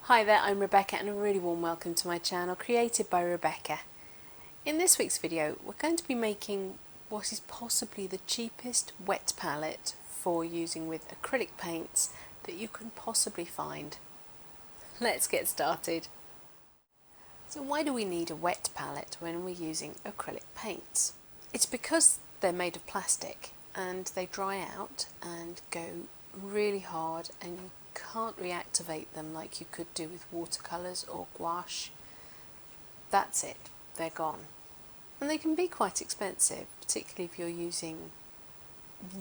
Hi there, I'm Rebecca and a really warm welcome to my channel, created by Rebecca. In this week's video, we're going to be making what is possibly the cheapest wet palette for using with acrylic paints that you can possibly find. Let's get started. So why do we need a wet palette when we're using acrylic paints? It's because they're made of plastic and they dry out and go really hard, and you can't reactivate them like you could do with watercolours or gouache. That's it, they're gone. And they can be quite expensive, particularly if you're using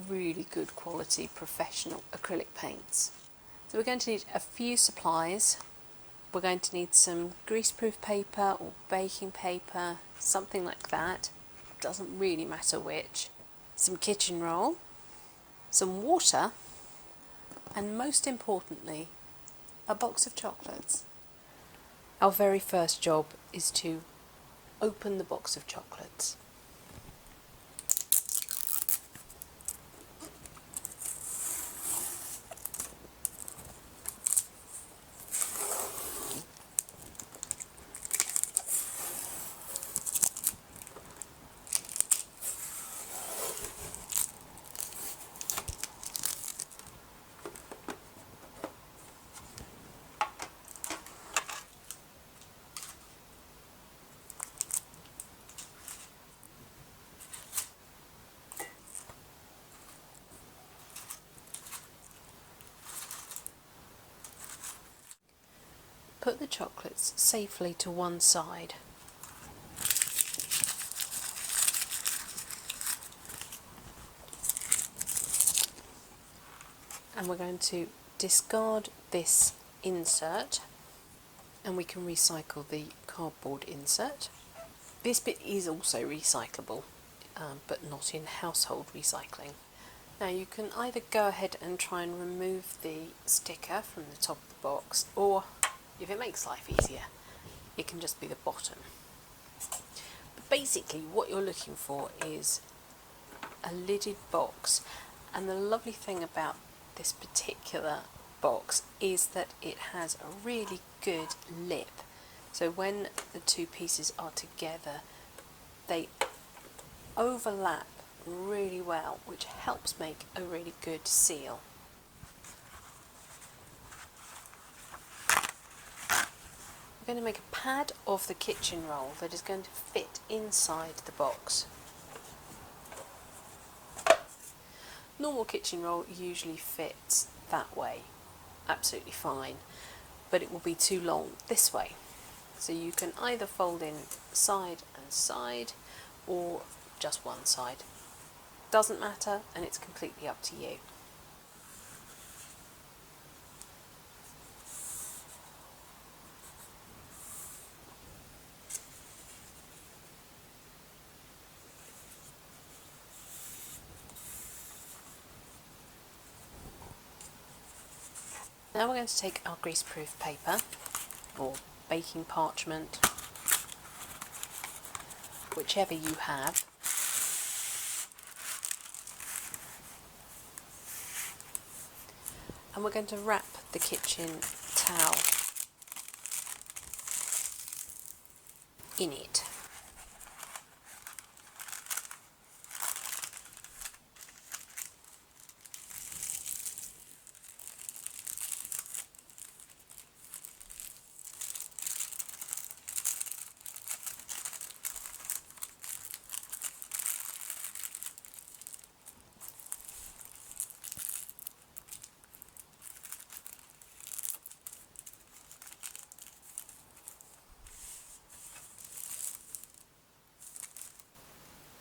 really good quality professional acrylic paints. So we're going to need a few supplies. We're going to need some greaseproof paper or baking paper, something like that. Doesn't really matter which. Some kitchen roll, some water, and most importantly, a box of chocolates. Our very first job is to open the box of chocolates. Put the chocolates safely to one side. And we're going to discard this insert, and we can recycle the cardboard insert. This bit is also recyclable, but not in household recycling. Now you can either go ahead and try and remove the sticker from the top of the box, or if it makes life easier, it can just be the bottom. But basically what you're looking for is a lidded box, and the lovely thing about this particular box is that it has a really good lip. So when the two pieces are together, they overlap really well, which helps make a really good seal. We're going to make a pad of the kitchen roll that is going to fit inside the box. Normal kitchen roll usually fits that way, absolutely fine, but it will be too long this way. So you can either fold in side and side, or just one side. Doesn't matter, and it's completely up to you. Now we're going to take our greaseproof paper, or baking parchment, whichever you have, and we're going to wrap the kitchen towel in it.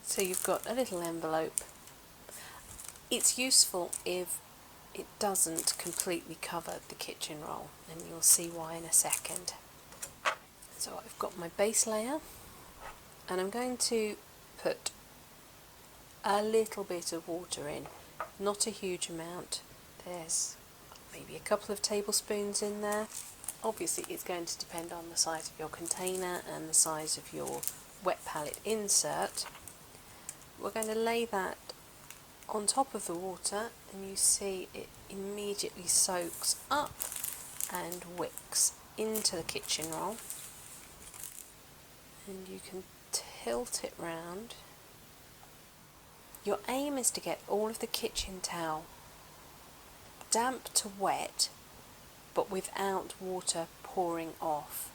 So you've got a little envelope. It's useful if it doesn't completely cover the kitchen roll, and you'll see why in a second. So I've got my base layer, and I'm going to put a little bit of water in, not a huge amount. There's maybe a couple of tablespoons in there. Obviously it's going to depend on the size of your container and the size of your wet palette insert. We're going to lay that on top of the water, and you see it immediately soaks up and wicks into the kitchen roll, and you can tilt it round. Your aim is to get all of the kitchen towel damp to wet, but without water pouring off.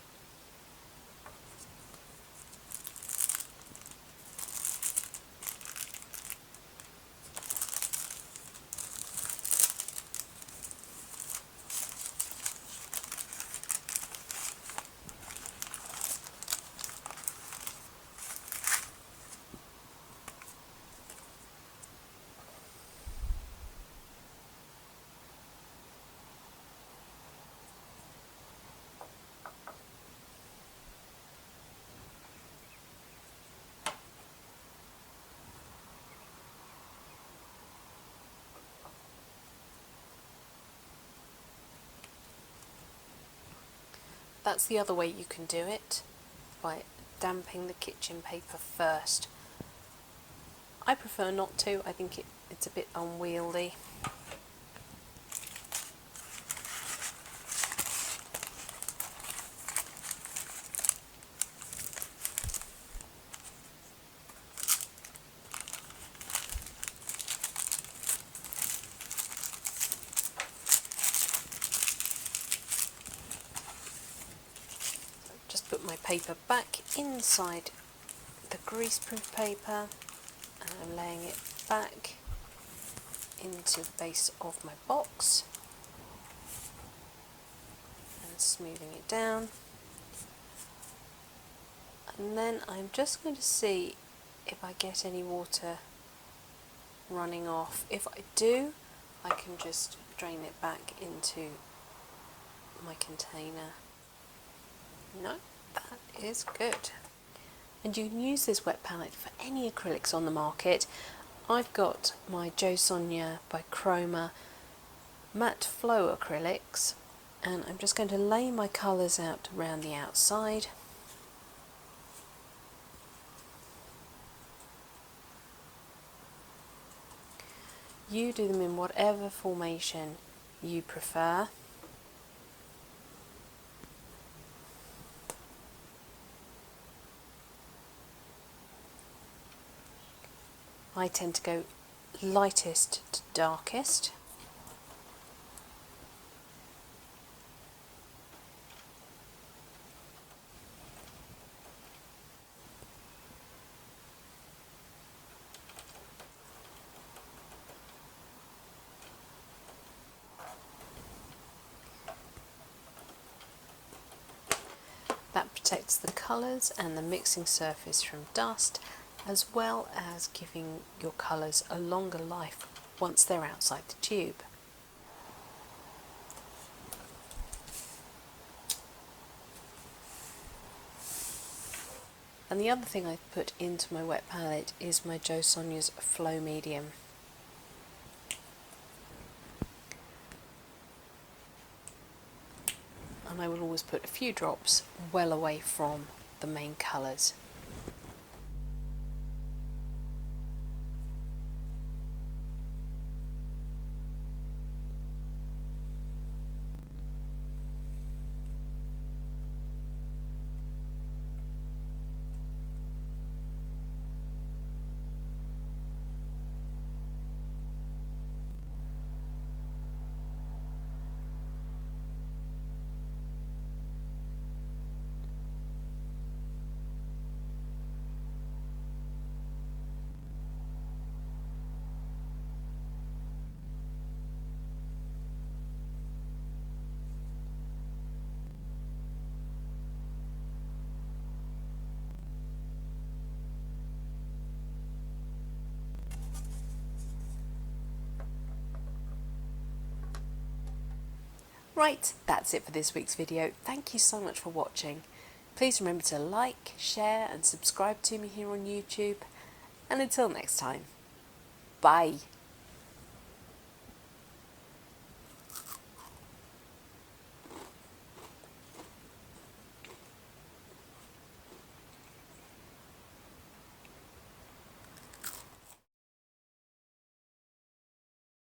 That's the other way you can do it, by damping the kitchen paper first. I prefer not to, I think it's a bit unwieldy. Just put my paper back inside the greaseproof paper, and I'm laying it back into the base of my box and smoothing it down. And then I'm just going to see if I get any water running off. If I do, I can just drain it back into my container. No, that is good. And you can use this wet palette for any acrylics on the market. I've got my Jo Sonja by Chroma matte flow acrylics, and I'm just going to lay my colours out around the outside. You do them in whatever formation you prefer. I tend to go lightest to darkest. That protects the colours and the mixing surface from dust, as well as giving your colours a longer life once they're outside the tube. And the other thing I've put into my wet palette is my Jo Sonja's Flow Medium. And I will always put a few drops well away from the main colours. Right, that's it for this week's video. Thank you so much for watching. Please remember to like, share and subscribe to me here on YouTube. And until next time, bye.